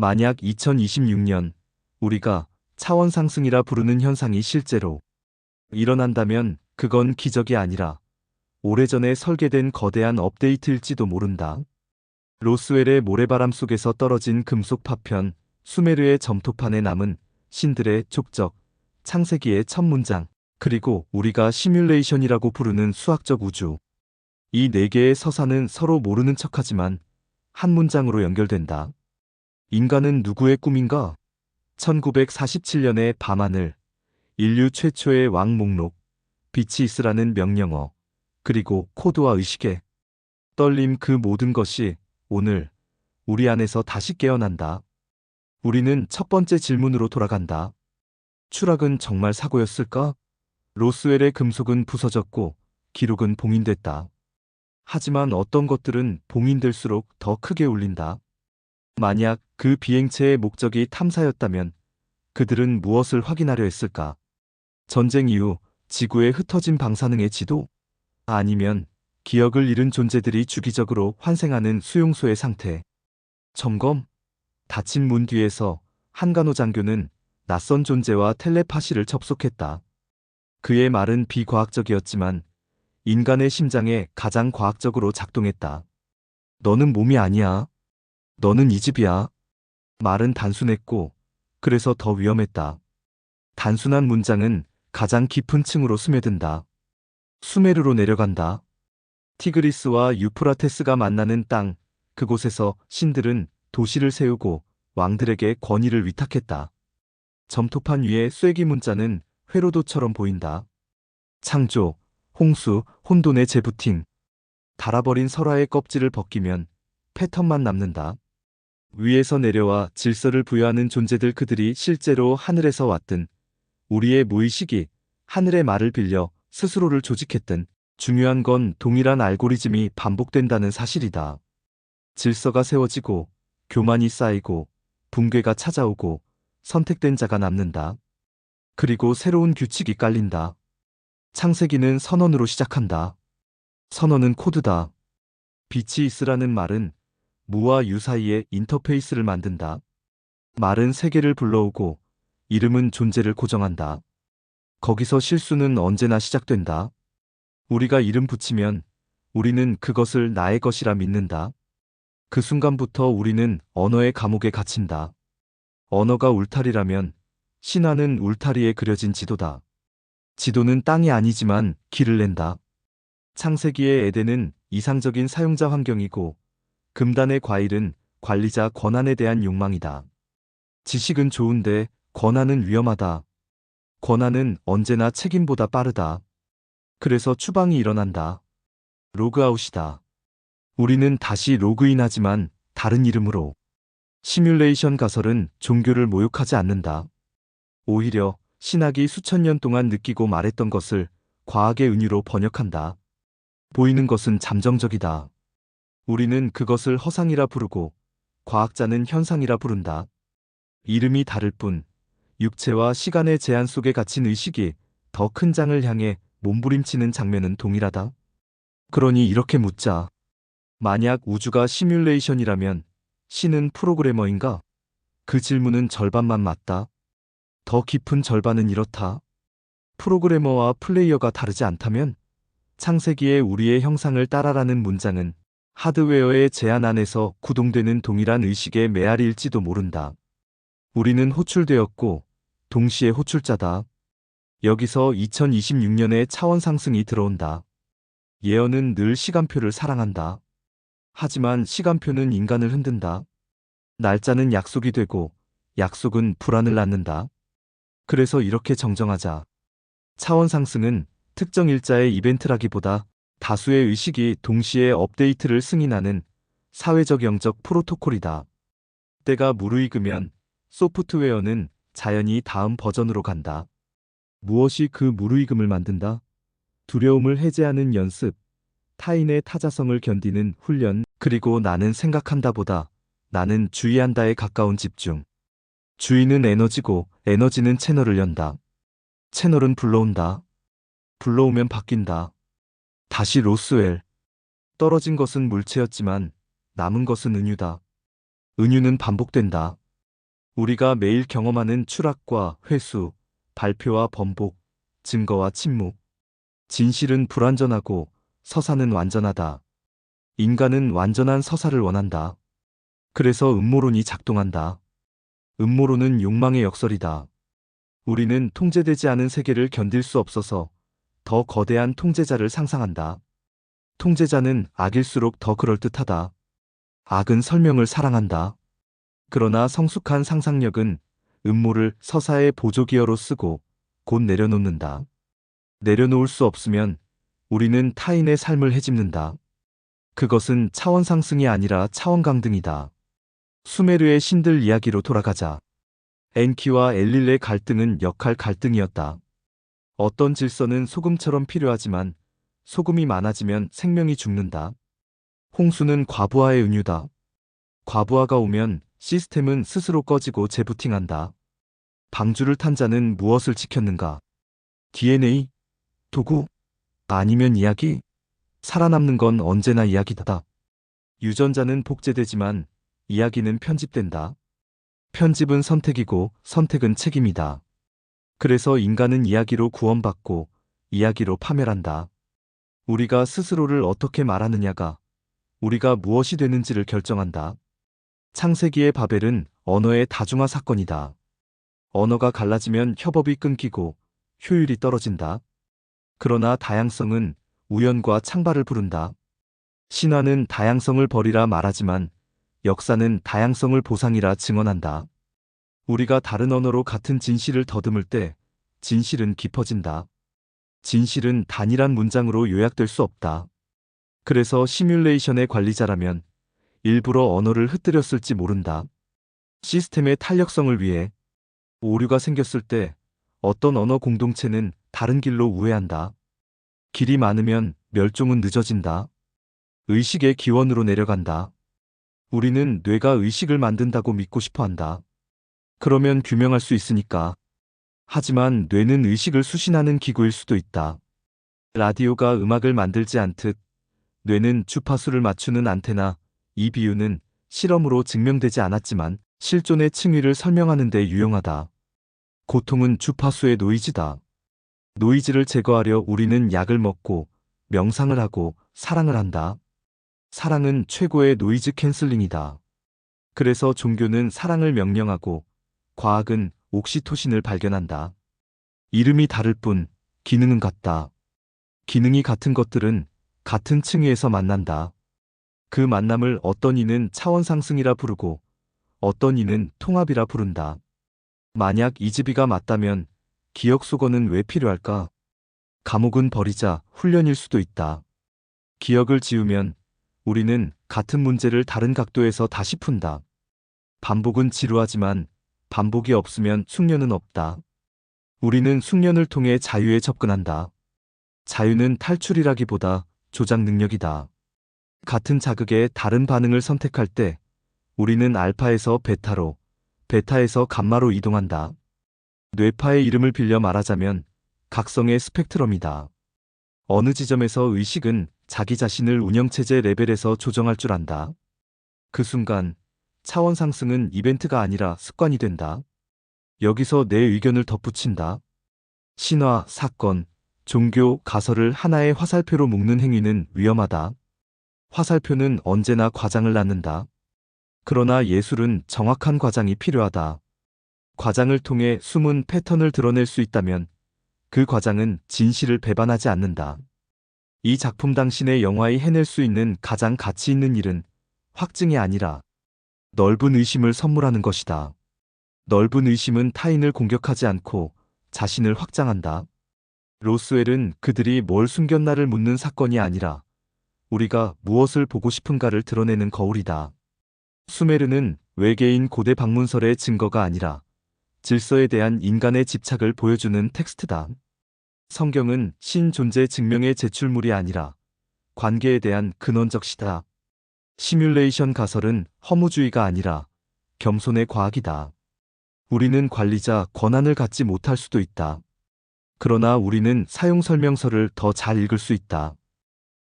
만약 2026년 우리가 차원 상승이라 부르는 현상이 실제로 일어난다면 그건 기적이 아니라 오래전에 설계된 거대한 업데이트일지도 모른다. 로스웰의 모래바람 속에서 떨어진 금속 파편, 수메르의 점토판에 남은 신들의 족적, 창세기의 첫 문장, 그리고 우리가 시뮬레이션이라고 부르는 수학적 우주. 이 네 개의 서사는 서로 모르는 척하지만 한 문장으로 연결된다. 인간은 누구의 꿈인가? 1947년의 밤하늘, 인류 최초의 왕 목록, 빛이 있으라는 명령어, 그리고 코드와 의식의 떨림, 그 모든 것이 오늘 우리 안에서 다시 깨어난다. 우리는 첫 번째 질문으로 돌아간다. 추락은 정말 사고였을까? 로스웰의 금속은 부서졌고 기록은 봉인됐다. 하지만 어떤 것들은 봉인될수록 더 크게 울린다. 만약 그 비행체의 목적이 탐사였다면 그들은 무엇을 확인하려 했을까? 전쟁 이후 지구에 흩어진 방사능의 지도? 아니면 기억을 잃은 존재들이 주기적으로 환생하는 수용소의 상태? 점검? 닫힌 문 뒤에서 한간호 장교는 낯선 존재와 텔레파시를 접속했다. 그의 말은 비과학적이었지만 인간의 심장에 가장 과학적으로 작동했다. 너는 몸이 아니야. 너는 이 집이야. 말은 단순했고 그래서 더 위험했다. 단순한 문장은 가장 깊은 층으로 스며든다. 수메르로 내려간다. 티그리스와 유프라테스가 만나는 땅, 그곳에서 신들은 도시를 세우고 왕들에게 권위를 위탁했다. 점토판 위의 쐐기 문자는 회로도처럼 보인다. 창조, 홍수, 혼돈의 재부팅. 닳아버린 설화의 껍질을 벗기면 패턴만 남는다. 위에서 내려와 질서를 부여하는 존재들, 그들이 실제로 하늘에서 왔든 우리의 무의식이 하늘의 말을 빌려 스스로를 조직했든 중요한 건 동일한 알고리즘이 반복된다는 사실이다. 질서가 세워지고 교만이 쌓이고 붕괴가 찾아오고 선택된 자가 남는다. 그리고 새로운 규칙이 깔린다. 창세기는 선언으로 시작한다. 선언은 코드다. 빛이 있으라는 말은 무와 유 사이의 인터페이스를 만든다. 말은 세계를 불러오고 이름은 존재를 고정한다. 거기서 실수는 언제나 시작된다. 우리가 이름 붙이면 우리는 그것을 나의 것이라 믿는다. 그 순간부터 우리는 언어의 감옥에 갇힌다. 언어가 울타리라면 신화는 울타리에 그려진 지도다. 지도는 땅이 아니지만 길을 낸다. 창세기의 에덴은 이상적인 사용자 환경이고 금단의 과일은 관리자 권한에 대한 욕망이다. 지식은 좋은데 권한은 위험하다. 권한은 언제나 책임보다 빠르다. 그래서 추방이 일어난다. 로그아웃이다. 우리는 다시 로그인하지만 다른 이름으로. 시뮬레이션 가설은 종교를 모욕하지 않는다. 오히려 신학이 수천 년 동안 느끼고 말했던 것을 과학의 은유로 번역한다. 보이는 것은 잠정적이다. 우리는 그것을 허상이라 부르고 과학자는 현상이라 부른다. 이름이 다를 뿐 육체와 시간의 제한 속에 갇힌 의식이 더 큰 장을 향해 몸부림치는 장면은 동일하다. 그러니 이렇게 묻자. 만약 우주가 시뮬레이션이라면 신은 프로그래머인가? 그 질문은 절반만 맞다. 더 깊은 절반은 이렇다. 프로그래머와 플레이어가 다르지 않다면? 창세기에 우리의 형상을 따라라는 문장은 하드웨어의 제한 안에서 구동되는 동일한 의식의 메아리일지도 모른다. 우리는 호출되었고 동시에 호출자다. 여기서 2026년의 차원 상승이 들어온다. 예언은 늘 시간표를 사랑한다. 하지만 시간표는 인간을 흔든다. 날짜는 약속이 되고 약속은 불안을 낳는다. 그래서 이렇게 정정하자. 차원 상승은 특정 일자의 이벤트라기보다 다수의 의식이 동시에 업데이트를 승인하는 사회적 영적 프로토콜이다. 때가 무르익으면 소프트웨어는 자연히 다음 버전으로 간다. 무엇이 그 무르익음을 만든다? 두려움을 해제하는 연습, 타인의 타자성을 견디는 훈련, 그리고 나는 생각한다보다 나는 주의한다에 가까운 집중. 주의는 에너지고 에너지는 채널을 연다. 채널은 불러온다. 불러오면 바뀐다. 다시 로스웰. 떨어진 것은 물체였지만 남은 것은 은유다. 은유는 반복된다. 우리가 매일 경험하는 추락과 회수, 발표와 번복, 증거와 침묵. 진실은 불완전하고 서사는 완전하다. 인간은 완전한 서사를 원한다. 그래서 음모론이 작동한다. 음모론은 욕망의 역설이다. 우리는 통제되지 않은 세계를 견딜 수 없어서 더 거대한 통제자를 상상한다. 통제자는 악일수록 더 그럴듯하다. 악은 설명을 사랑한다. 그러나 성숙한 상상력은 음모를 서사의 보조기어로 쓰고 곧 내려놓는다. 내려놓을 수 없으면 우리는 타인의 삶을 헤집는다. 그것은 차원 상승이 아니라 차원 강등이다. 수메르의 신들 이야기로 돌아가자. 엔키와 엘릴의 갈등은 역할 갈등이었다. 어떤 질서는 소금처럼 필요하지만 소금이 많아지면 생명이 죽는다. 홍수는 과부하의 은유다. 과부하가 오면 시스템은 스스로 꺼지고 재부팅한다. 방주를 탄 자는 무엇을 지켰는가? DNA? 도구? 아니면 이야기? 살아남는 건 언제나 이야기다. 유전자는 복제되지만 이야기는 편집된다. 편집은 선택이고 선택은 책임이다. 그래서 인간은 이야기로 구원받고 이야기로 파멸한다. 우리가 스스로를 어떻게 말하느냐가 우리가 무엇이 되는지를 결정한다. 창세기의 바벨은 언어의 다중화 사건이다. 언어가 갈라지면 협업이 끊기고 효율이 떨어진다. 그러나 다양성은 우연과 창발을 부른다. 신화는 다양성을 버리라 말하지만 역사는 다양성을 보상이라 증언한다. 우리가 다른 언어로 같은 진실을 더듬을 때 진실은 깊어진다. 진실은 단일한 문장으로 요약될 수 없다. 그래서 시뮬레이션의 관리자라면 일부러 언어를 흩뜨렸을지 모른다. 시스템의 탄력성을 위해 오류가 생겼을 때 어떤 언어 공동체는 다른 길로 우회한다. 길이 많으면 멸종은 늦어진다. 의식의 기원으로 내려간다. 우리는 뇌가 의식을 만든다고 믿고 싶어 한다. 그러면 규명할 수 있으니까. 하지만 뇌는 의식을 수신하는 기구일 수도 있다. 라디오가 음악을 만들지 않듯 뇌는 주파수를 맞추는 안테나. 이 비유는 실험으로 증명되지 않았지만 실존의 층위를 설명하는 데 유용하다. 고통은 주파수의 노이즈다. 노이즈를 제거하려 우리는 약을 먹고 명상을 하고 사랑을 한다. 사랑은 최고의 노이즈 캔슬링이다. 그래서 종교는 사랑을 명령하고 과학은 옥시토신을 발견한다. 이름이 다를 뿐 기능은 같다. 기능이 같은 것들은 같은 층위에서 만난다. 그 만남을 어떤 이는 차원 상승이라 부르고 어떤 이는 통합이라 부른다. 만약 이즈비가 맞다면 기억 속어는 왜 필요할까? 감옥은 버리자 훈련일 수도 있다. 기억을 지우면 우리는 같은 문제를 다른 각도에서 다시 푼다. 반복은 지루하지만 반복이 없으면 숙련은 없다. 우리는 숙련을 통해 자유에 접근한다. 자유는 탈출이라기보다 조작 능력이다. 같은 자극에 다른 반응을 선택할 때 우리는 알파에서 베타로, 베타에서 감마로 이동한다. 뇌파의 이름을 빌려 말하자면 각성의 스펙트럼이다. 어느 지점에서 의식은 자기 자신을 운영체제 레벨에서 조정할 줄 안다. 그 순간 차원 상승은 이벤트가 아니라 습관이 된다. 여기서 내 의견을 덧붙인다. 신화, 사건, 종교, 가설을 하나의 화살표로 묶는 행위는 위험하다. 화살표는 언제나 과장을 낳는다. 그러나 예술은 정확한 과장이 필요하다. 과장을 통해 숨은 패턴을 드러낼 수 있다면 그 과장은 진실을 배반하지 않는다. 이 작품 당신의 영화에 해낼 수 있는 가장 가치 있는 일은 확증이 아니라 넓은 의심을 선물하는 것이다. 넓은 의심은 타인을 공격하지 않고 자신을 확장한다. 로스웰은 그들이 뭘 숨겼나를 묻는 사건이 아니라 우리가 무엇을 보고 싶은가를 드러내는 거울이다. 수메르는 외계인 고대 방문설의 증거가 아니라 질서에 대한 인간의 집착을 보여주는 텍스트다. 성경은 신 존재 증명의 제출물이 아니라 관계에 대한 근원적 시다. 시뮬레이션 가설은 허무주의가 아니라 겸손의 과학이다. 우리는 관리자 권한을 갖지 못할 수도 있다. 그러나 우리는 사용 설명서를 더 잘 읽을 수 있다.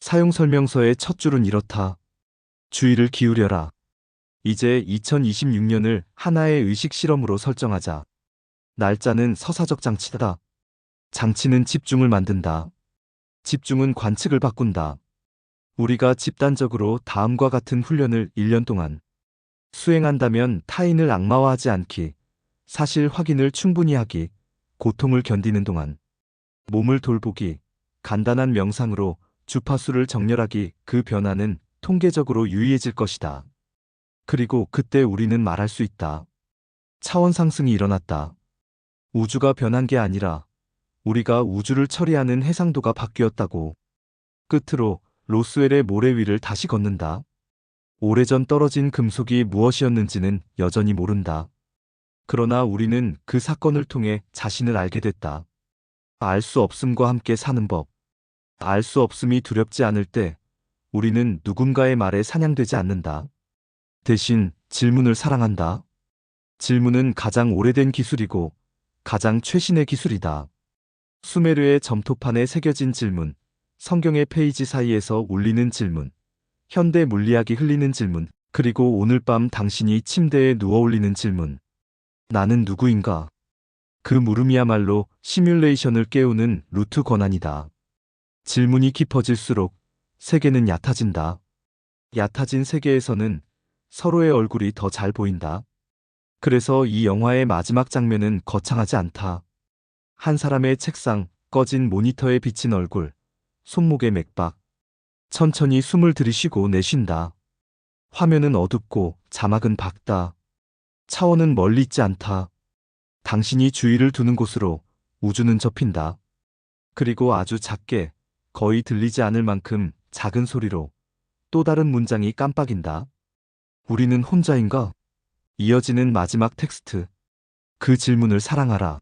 사용 설명서의 첫 줄은 이렇다. 주의를 기울여라. 이제 2026년을 하나의 의식 실험으로 설정하자. 날짜는 서사적 장치다. 장치는 집중을 만든다. 집중은 관측을 바꾼다. 우리가 집단적으로 다음과 같은 훈련을 1년 동안 수행한다면 타인을 악마화하지 않기, 사실 확인을 충분히 하기, 고통을 견디는 동안 몸을 돌보기, 간단한 명상으로 주파수를 정렬하기, 그 변화는 통계적으로 유의해질 것이다. 그리고 그때 우리는 말할 수 있다. 차원 상승이 일어났다. 우주가 변한 게 아니라 우리가 우주를 처리하는 해상도가 바뀌었다고. 끝으로 로스웰의 모래 위를 다시 걷는다. 오래전 떨어진 금속이 무엇이었는지는 여전히 모른다. 그러나 우리는 그 사건을 통해 자신을 알게 됐다. 알 수 없음과 함께 사는 법. 알 수 없음이 두렵지 않을 때 우리는 누군가의 말에 사냥되지 않는다. 대신 질문을 사랑한다. 질문은 가장 오래된 기술이고 가장 최신의 기술이다. 수메르의 점토판에 새겨진 질문, 성경의 페이지 사이에서 울리는 질문, 현대 물리학이 흘리는 질문, 그리고 오늘 밤 당신이 침대에 누워 올리는 질문. 나는 누구인가? 그 물음이야말로 시뮬레이션을 깨우는 루트 권한이다. 질문이 깊어질수록 세계는 얕아진다. 얕아진 세계에서는 서로의 얼굴이 더 잘 보인다. 그래서 이 영화의 마지막 장면은 거창하지 않다. 한 사람의 책상, 꺼진 모니터에 비친 얼굴, 손목의 맥박. 천천히 숨을 들이쉬고 내쉰다. 화면은 어둡고 자막은 밝다. 차원은 멀리 있지 않다. 당신이 주의를 두는 곳으로 우주는 접힌다. 그리고 아주 작게, 거의 들리지 않을 만큼 작은 소리로 또 다른 문장이 깜빡인다. 우리는 혼자인가? 이어지는 마지막 텍스트. 그 질문을 사랑하라.